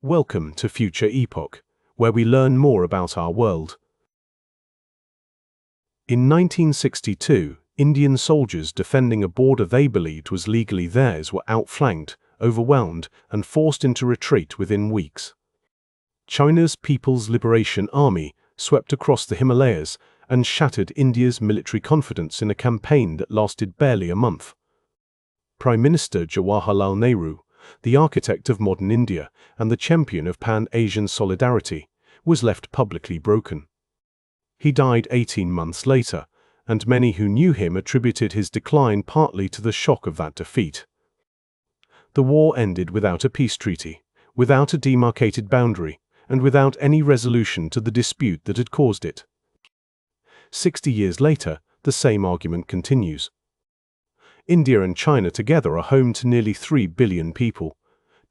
Welcome to Future Epoch, where we learn more about our world. In 1962, Indian soldiers defending a border they believed was legally theirs were outflanked, overwhelmed, and forced into retreat within weeks. China's People's Liberation Army swept across the Himalayas and shattered India's military confidence in a campaign that lasted barely a month. Prime Minister Jawaharlal Nehru, the architect of modern India and the champion of Pan-Asian solidarity, was left publicly broken. He died 18 months later, and many who knew him attributed his decline partly to the shock of that defeat. The war ended without a peace treaty, without a demarcated boundary, and without any resolution to the dispute that had caused it. 60 years later, the same argument continues. India and China together are home to nearly 3 billion people,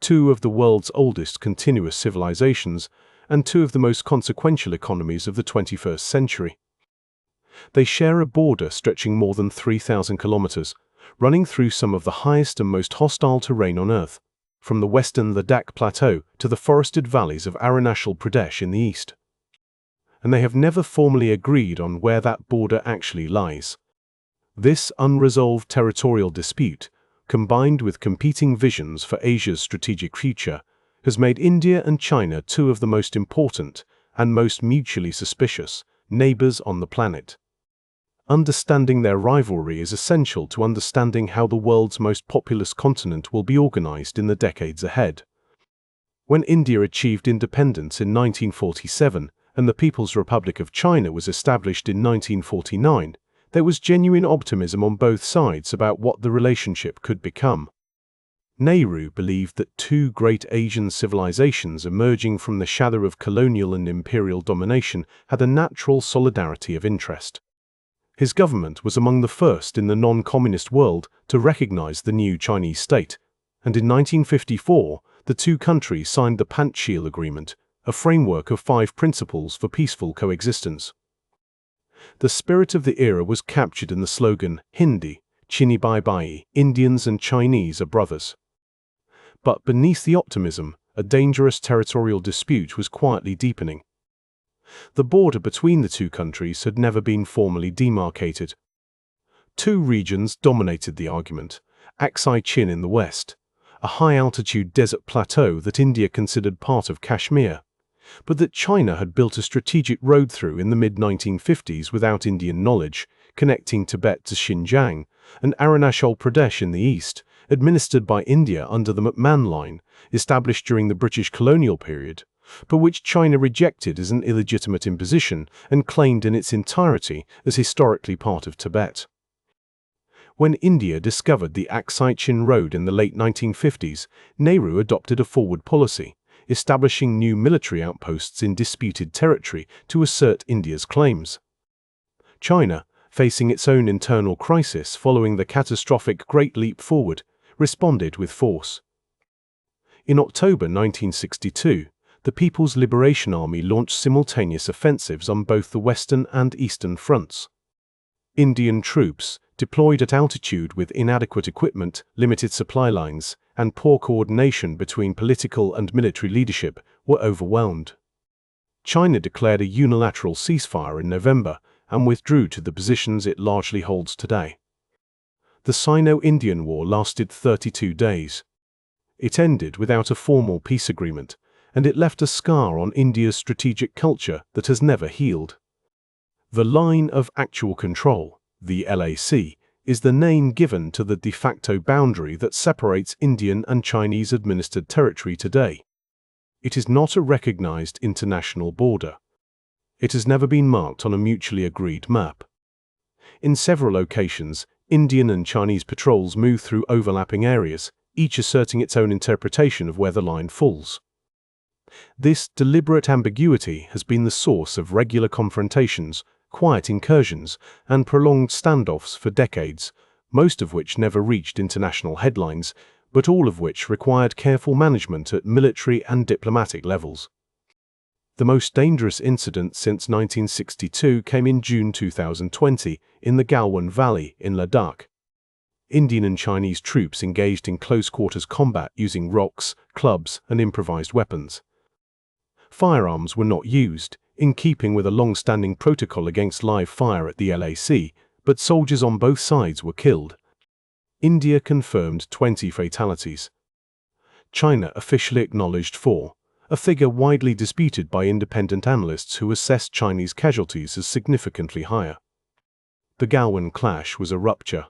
two of the world's oldest continuous civilizations, and two of the most consequential economies of the 21st century. They share a border stretching more than 3,000 kilometers, running through some of the highest and most hostile terrain on Earth, from the western Ladakh Plateau to the forested valleys of Arunachal Pradesh in the east. And they have never formally agreed on where that border actually lies. This unresolved territorial dispute, combined with competing visions for Asia's strategic future, has made India and China two of the most important and most mutually suspicious neighbors on the planet. Understanding their rivalry is essential to understanding how the world's most populous continent will be organized in the decades ahead. When India achieved independence in 1947 and the People's Republic of China was established in 1949, there was genuine optimism on both sides about what the relationship could become. Nehru believed that two great Asian civilizations emerging from the shadow of colonial and imperial domination had a natural solidarity of interest. His government was among the first in the non-communist world to recognize the new Chinese state, and in 1954, the two countries signed the Panchsheel Agreement, a framework of 5 principles for peaceful coexistence. The spirit of the era was captured in the slogan, Hindi, Chini Bhai Bhai, Indians and Chinese are brothers. But beneath the optimism, a dangerous territorial dispute was quietly deepening. The border between the two countries had never been formally demarcated. Two regions dominated the argument: Aksai Chin in the west, a high-altitude desert plateau that India considered part of Kashmir, but that China had built a strategic road through in the mid-1950s without Indian knowledge, connecting Tibet to Xinjiang, and Arunachal Pradesh in the east, administered by India under the McMahon Line, established during the British colonial period, but which China rejected as an illegitimate imposition and claimed in its entirety as historically part of Tibet. When India discovered the Aksai Chin Road in the late 1950s, Nehru adopted a forward policy, establishing new military outposts in disputed territory to assert India's claims. China, facing its own internal crisis following the catastrophic Great Leap Forward, responded with force. In October 1962, the People's Liberation Army launched simultaneous offensives on both the western and eastern fronts. Indian troops, deployed at altitude with inadequate equipment, limited supply lines, and poor coordination between political and military leadership, were overwhelmed. China declared a unilateral ceasefire in November and withdrew to the positions it largely holds today. The Sino-Indian War lasted 32 days. It ended without a formal peace agreement, and it left a scar on India's strategic culture that has never healed. The Line of Actual Control, the LAC, is the name given to the de facto boundary that separates Indian and Chinese-administered territory today. It is not a recognized international border. It has never been marked on a mutually agreed map. In several locations, Indian and Chinese patrols move through overlapping areas, each asserting its own interpretation of where the line falls. This deliberate ambiguity has been the source of regular confrontations, quiet incursions, and prolonged standoffs for decades, most of which never reached international headlines, but all of which required careful management at military and diplomatic levels. The most dangerous incident since 1962 came in June 2020 in the Galwan Valley in Ladakh. Indian and Chinese troops engaged in close-quarters combat using rocks, clubs, and improvised weapons. Firearms were not used, in keeping with a long-standing protocol against live fire at the LAC, but soldiers on both sides were killed. India confirmed 20 fatalities. China officially acknowledged 4, a figure widely disputed by independent analysts who assessed Chinese casualties as significantly higher. The Galwan clash was a rupture.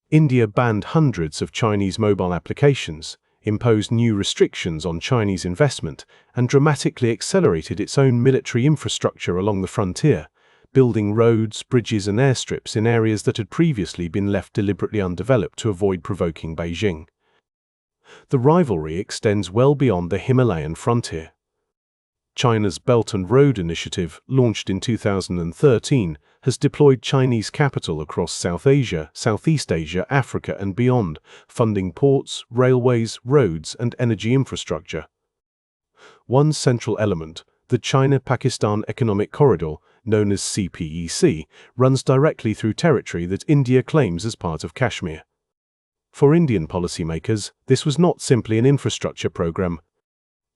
India banned hundreds of Chinese mobile applications, imposed new restrictions on Chinese investment, and dramatically accelerated its own military infrastructure along the frontier, building roads, bridges, and airstrips in areas that had previously been left deliberately undeveloped to avoid provoking Beijing. The rivalry extends well beyond the Himalayan frontier. China's Belt and Road Initiative, launched in 2013, has deployed Chinese capital across South Asia, Southeast Asia, Africa, and beyond, funding ports, railways, roads, and energy infrastructure. One central element, the China-Pakistan Economic Corridor, known as CPEC, runs directly through territory that India claims as part of Kashmir. For Indian policymakers, this was not simply an infrastructure program.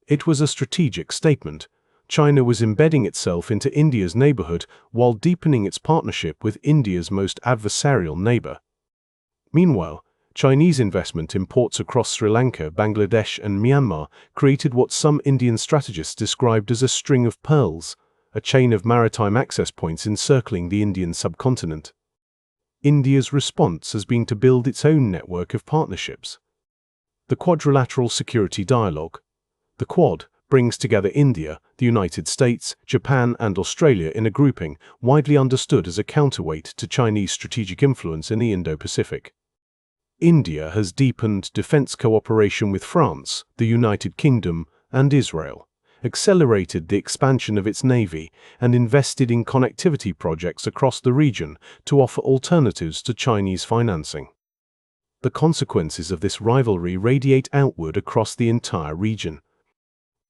It was a strategic statement. China was embedding itself into India's neighborhood while deepening its partnership with India's most adversarial neighbor. Meanwhile, Chinese investment in ports across Sri Lanka, Bangladesh, and Myanmar created what some Indian strategists described as a string of pearls, a chain of maritime access points encircling the Indian subcontinent. India's response has been to build its own network of partnerships. The Quadrilateral Security Dialogue, the Quad, brings together India, the United States, Japan, and Australia in a grouping widely understood as a counterweight to Chinese strategic influence in the Indo-Pacific. India has deepened defense cooperation with France, the United Kingdom, and Israel, accelerated the expansion of its navy, and invested in connectivity projects across the region to offer alternatives to Chinese financing. The consequences of this rivalry radiate outward across the entire region.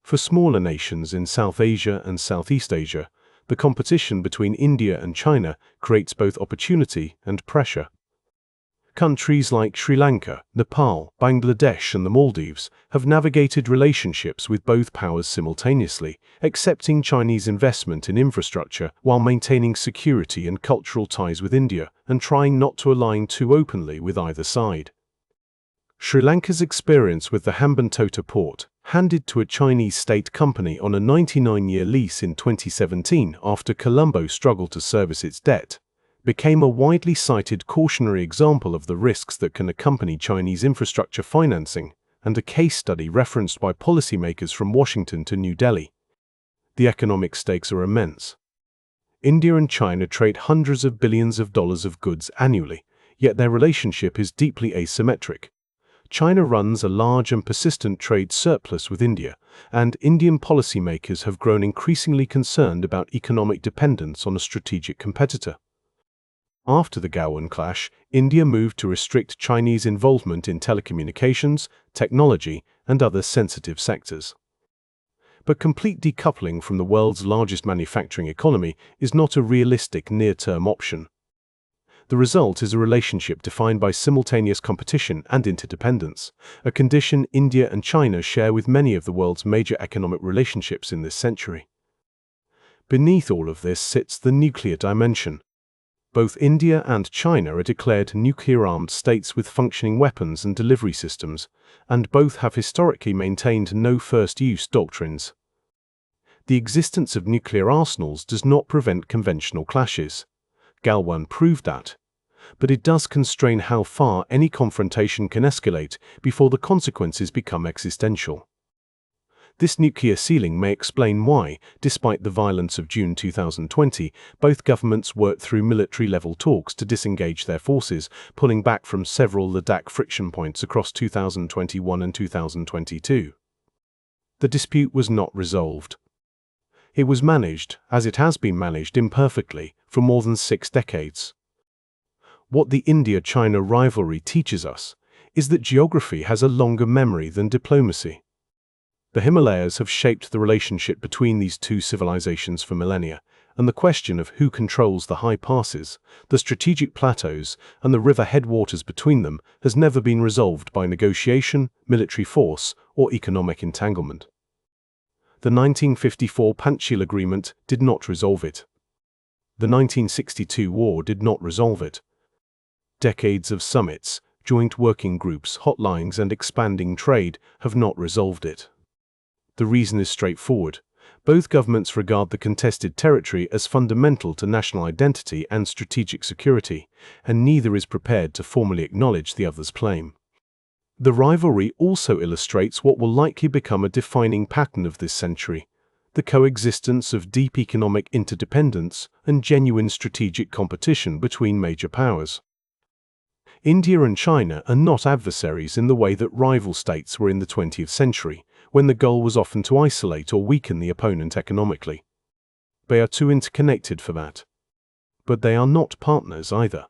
For smaller nations in South Asia and Southeast Asia, the competition between India and China creates both opportunity and pressure. Countries like Sri Lanka, Nepal, Bangladesh, and the Maldives have navigated relationships with both powers simultaneously, accepting Chinese investment in infrastructure while maintaining security and cultural ties with India and trying not to align too openly with either side. Sri Lanka's experience with the Hambantota port, handed to a Chinese state company on a 99-year lease in 2017 after Colombo struggled to service its debt, became a widely cited cautionary example of the risks that can accompany Chinese infrastructure financing and a case study referenced by policymakers from Washington to New Delhi. The economic stakes are immense. India and China trade hundreds of billions of dollars of goods annually, yet their relationship is deeply asymmetric. China runs a large and persistent trade surplus with India, and Indian policymakers have grown increasingly concerned about economic dependence on a strategic competitor. After the Galwan clash, India moved to restrict Chinese involvement in telecommunications, technology, and other sensitive sectors. But complete decoupling from the world's largest manufacturing economy is not a realistic near-term option. The result is a relationship defined by simultaneous competition and interdependence, a condition India and China share with many of the world's major economic relationships in this century. Beneath all of this sits the nuclear dimension. Both India and China are declared nuclear-armed states with functioning weapons and delivery systems, and both have historically maintained no-first-use doctrines. The existence of nuclear arsenals does not prevent conventional clashes. Galwan proved that, but it does constrain how far any confrontation can escalate before the consequences become existential. This nuclear ceiling may explain why, despite the violence of June 2020, both governments worked through military-level talks to disengage their forces, pulling back from several Ladakh friction points across 2021 and 2022. The dispute was not resolved. It was managed, as it has been managed imperfectly, for more than 6 decades. What the India-China rivalry teaches us is that geography has a longer memory than diplomacy. The Himalayas have shaped the relationship between these two civilizations for millennia, and the question of who controls the high passes, the strategic plateaus, and the river headwaters between them has never been resolved by negotiation, military force, or economic entanglement. The 1954 Panchsheel Agreement did not resolve it. The 1962 war did not resolve it. Decades of summits, joint working groups, hotlines, and expanding trade have not resolved it. The reason is straightforward. Both governments regard the contested territory as fundamental to national identity and strategic security, and neither is prepared to formally acknowledge the other's claim. The rivalry also illustrates what will likely become a defining pattern of this century: the coexistence of deep economic interdependence and genuine strategic competition between major powers. India and China are not adversaries in the way that rival states were in the 20th century, when the goal was often to isolate or weaken the opponent economically. They are too interconnected for that. But they are not partners either.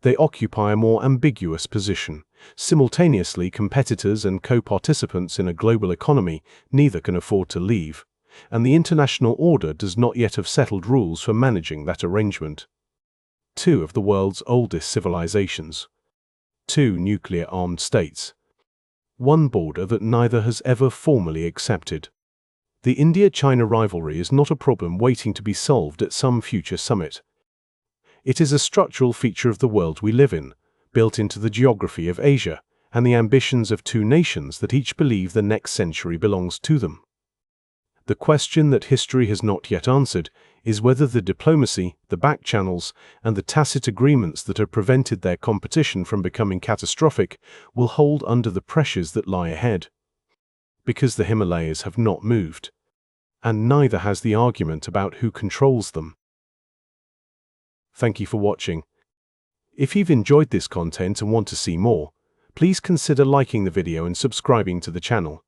They occupy a more ambiguous position. Simultaneously competitors and co-participants in a global economy, neither can afford to leave, and the international order does not yet have settled rules for managing that arrangement. Two of the world's oldest civilizations. Two nuclear-armed states. One border that neither has ever formally accepted. The India-China rivalry is not a problem waiting to be solved at some future summit. It is a structural feature of the world we live in, built into the geography of Asia and the ambitions of two nations that each believe the next century belongs to them. The question that history has not yet answered is whether the diplomacy, the back channels, and the tacit agreements that have prevented their competition from becoming catastrophic will hold under the pressures that lie ahead. Because the Himalayas have not moved, and neither has the argument about who controls them. Thank you for watching. If you've enjoyed this content and want to see more, please consider liking the video and subscribing to the channel.